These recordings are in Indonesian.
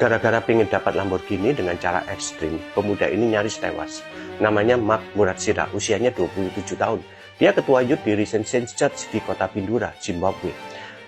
Gara-gara pengen dapat Lamborghini dengan cara ekstrim, pemuda ini nyaris tewas. Namanya Mark Muratsira, usianya 27 tahun. Dia ketua youth di Renaissance Church di kota Pindura, Zimbabwe.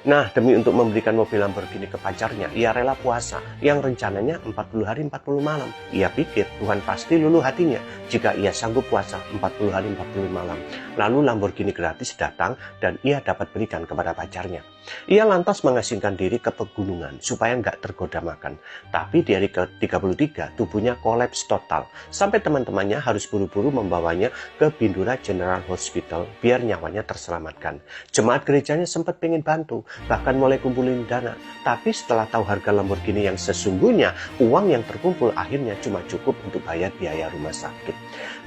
Nah, demi untuk memberikan mobil Lamborghini ke pacarnya, ia rela puasa yang rencananya 40 hari 40 malam. Ia pikir Tuhan pasti luluh hatinya jika ia sanggup puasa 40 hari 40 malam. Lalu Lamborghini gratis datang dan ia dapat berikan kepada pacarnya. Ia lantas mengasingkan diri ke pegunungan supaya nggak tergoda makan. Tapi di hari ke-33 tubuhnya kolaps total sampai teman-temannya harus buru-buru membawanya ke Bindura General Hospital biar nyawanya terselamatkan. Jemaat gerejanya sempat pengen bantu, bahkan mulai kumpulin dana. Tapi setelah tahu harga Lamborghini yang sesungguhnya, uang yang terkumpul akhirnya cuma cukup untuk bayar biaya rumah sakit.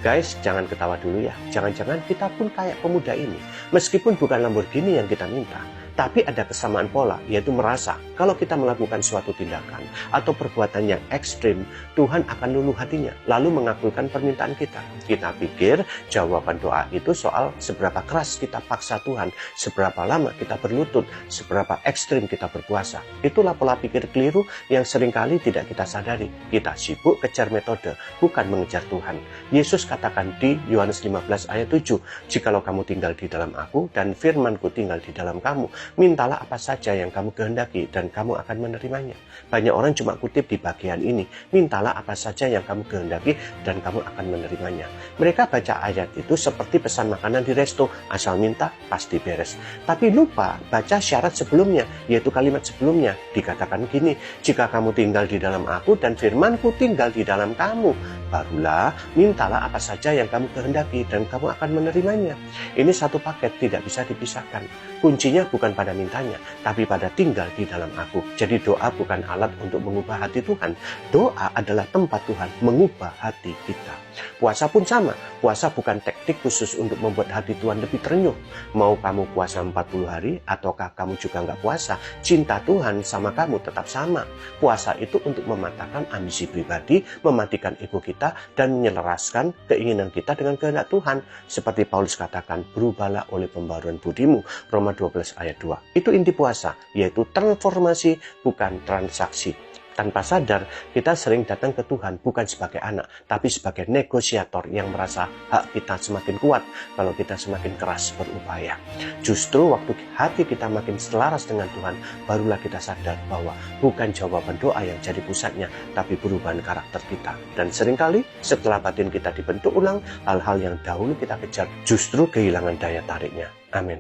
Guys, jangan ketawa dulu ya. Jangan-jangan kita pun kayak pemuda ini. Meskipun bukan Lamborghini yang kita minta, tapi ada kesamaan pola, yaitu merasa kalau kita melakukan suatu tindakan atau perbuatan yang ekstrim, Tuhan akan luluh hatinya, lalu mengabulkan permintaan kita. Kita pikir jawaban doa itu soal seberapa keras kita paksa Tuhan, seberapa lama kita berlutut, seberapa ekstrim kita berpuasa. Itulah pola pikir keliru yang seringkali tidak kita sadari. Kita sibuk kejar metode, bukan mengejar Tuhan. Yesus katakan di Yohanes 15 ayat 7, "Jikalau kamu tinggal di dalam aku dan firman-Ku tinggal di dalam kamu, mintalah apa saja yang kamu kehendaki dan kamu akan menerimanya." Banyak orang cuma kutip di bagian ini, mintalah apa saja yang kamu kehendaki dan kamu akan menerimanya. Mereka baca ayat itu seperti pesan makanan di resto, asal minta pasti beres. Tapi lupa baca syarat sebelumnya, yaitu kalimat sebelumnya. Dikatakan gini, "Jika kamu tinggal di dalam aku dan firman-Ku tinggal di dalam kamu, barulah mintalah apa saja yang kamu kehendaki dan kamu akan menerimanya." Ini satu paket, tidak bisa dipisahkan. Kuncinya bukan pada mintanya, tapi pada tinggal di dalam aku. Jadi doa bukan alat untuk mengubah hati Tuhan. Doa adalah tempat Tuhan mengubah hati kita. Puasa pun sama. Puasa bukan teknik khusus untuk membuat hati Tuhan lebih terenyuh. Mau kamu puasa 40 hari, ataukah kamu juga nggak puasa, cinta Tuhan sama kamu tetap sama. Puasa itu untuk mematahkan ambisi pribadi, mematikan ego kita, dan menyelaraskan keinginan kita dengan kehendak Tuhan. Seperti Paulus katakan, "Berubahlah oleh pembaruan budimu." Roma 12 ayat 2. Itu inti puasa, yaitu transformasi bukan transaksi. Tanpa sadar, kita sering datang ke Tuhan bukan sebagai anak, tapi sebagai negosiator yang merasa hak kita semakin kuat kalau kita semakin keras berupaya. Justru waktu hati kita makin selaras dengan Tuhan, barulah kita sadar bahwa bukan jawaban doa yang jadi pusatnya, tapi perubahan karakter kita. Dan seringkali setelah batin kita dibentuk ulang, hal-hal yang dahulu kita kejar justru kehilangan daya tariknya. Amin.